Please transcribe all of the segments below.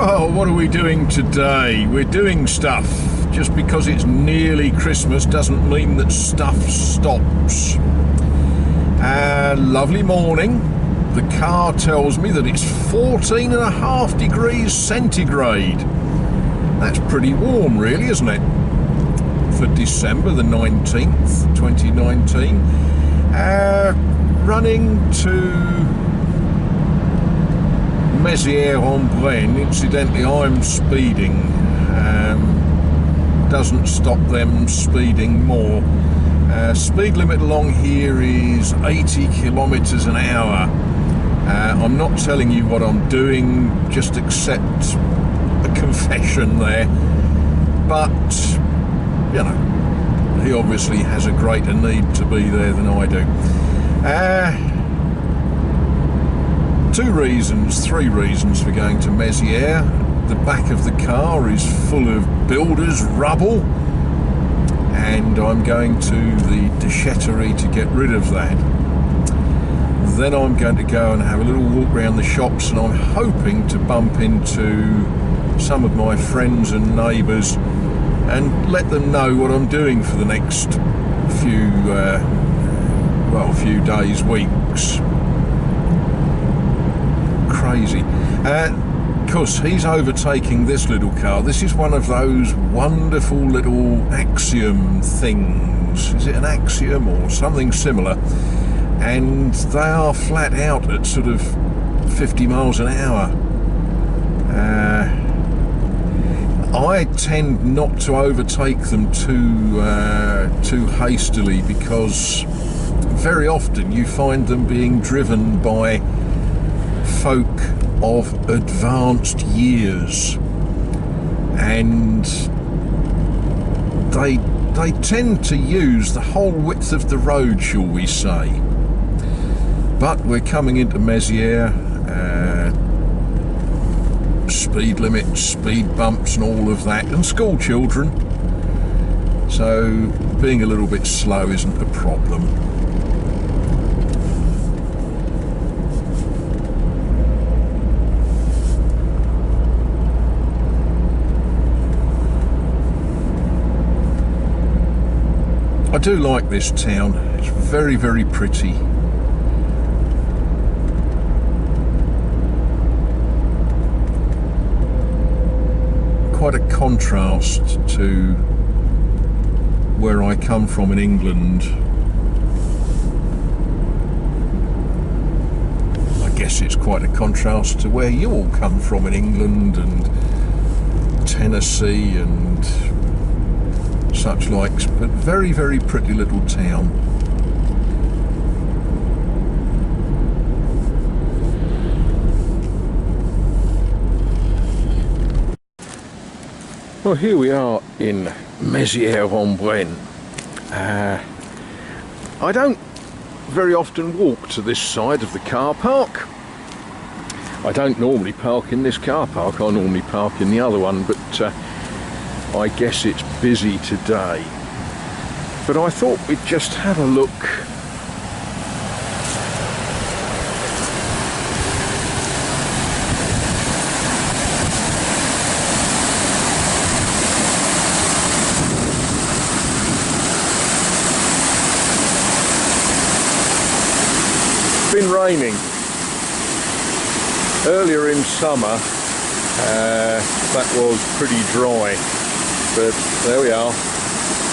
Well, what are we doing today? We're doing stuff. Just because it's nearly Christmas doesn't mean that stuff stops. Lovely morning. The car tells me that it's 14.5 degrees centigrade. That's pretty warm, really, isn't it? For December the 19th, 2019. Running to Mézières-en-Brenne. Incidentally, I'm speeding. Doesn't stop them speeding more. Speed limit along here is 80 kilometers an hour. I'm not telling you what I'm doing, just accept a confession there. But, you know, he obviously has a greater need to be there than I do. Three reasons for going to Mézières. The back of the car is full of builder's rubble, and I'm going to the déchetterie to get rid of that. Then I'm going to go and have a little walk around the shops, and I'm hoping to bump into some of my friends and neighbours and let them know what I'm doing for the next few days, weeks. Crazy. Of course, he's overtaking this little car. This is one of those wonderful little Axiom things. Is it an Axiom or something similar? And they are flat out at sort of 50 miles an hour. I tend not to overtake them too hastily, because very often you find them being driven by folk of advanced years, and they tend to use the whole width of the road, shall we say. But we're coming into Mézières, speed limits, speed bumps and all of that, and school children, so being a little bit slow isn't a problem. I do like this town. It's very, very pretty. Quite a contrast to where I come from in England. I guess it's quite a contrast to where you all come from in England and Tennessee and such likes, but very, very pretty little town. Well, here we are in Mézières-en-Brenne. I don't very often walk to this side of the car park. I don't normally park in this car park, I normally park in the other one, but I guess it's busy today. But I thought we'd just have a look. It's been raining. Earlier in summer, that was pretty dry. But there we are,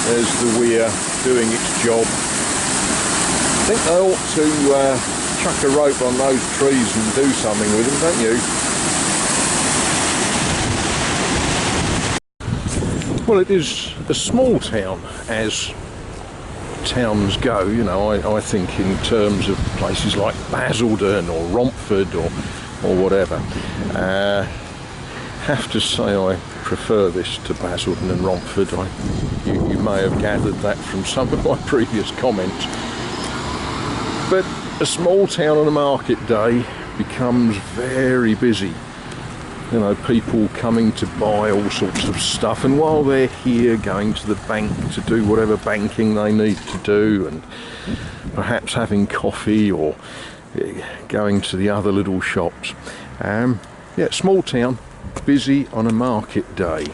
there's the weir doing its job. I think they ought to chuck a rope on those trees and do something with them, don't you? Well, it is a small town, as towns go, you know. I think in terms of places like Basildon or Romford or whatever. Have to say I prefer this to Basildon and Romford. You may have gathered that from some of my previous comments. But a small town on a market day becomes very busy. You know, people coming to buy all sorts of stuff, and while they're here going to the bank to do whatever banking they need to do, and perhaps having coffee or going to the other little shops. Yeah, small town, busy on a market day.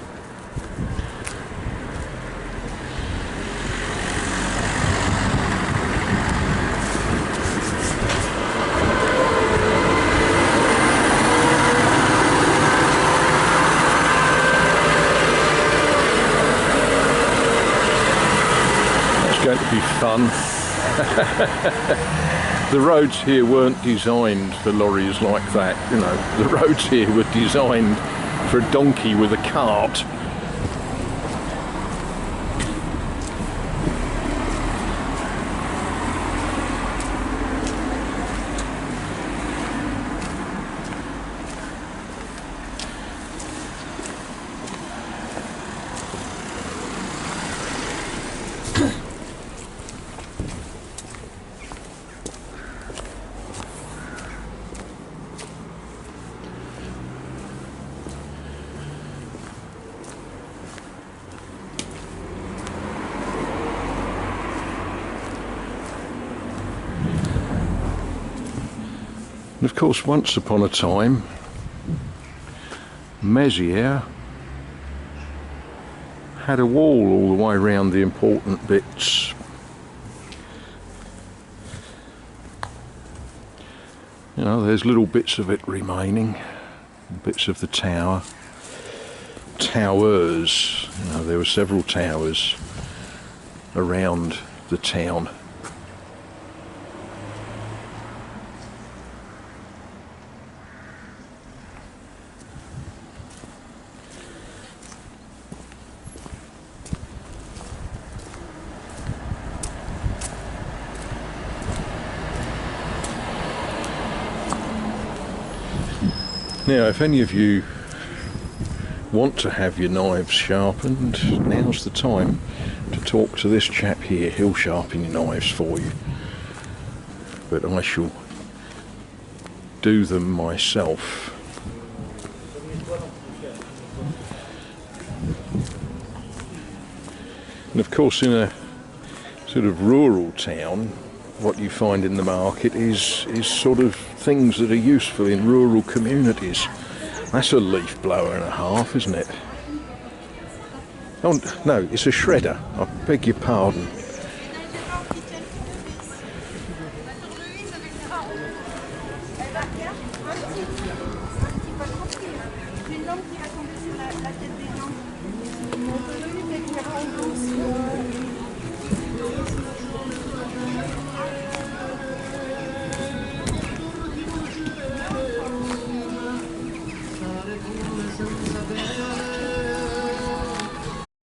Going to be fun. The roads here weren't designed for lorries like that, you know. The roads here were designed for a donkey with a cart. And of course, once upon a time, Mézières had a wall all the way around the important bits. You know, there's little bits of it remaining, bits of the tower, towers. You know, there were several towers around the town. Now, if any of you want to have your knives sharpened, now's the time to talk to this chap here. He'll sharpen your knives for you. But I shall do them myself. And of course, in a sort of rural town, what you find in the market is sort of things that are useful in rural communities. That's a leaf blower and a half, isn't it? Oh no, it's a shredder. I beg your pardon.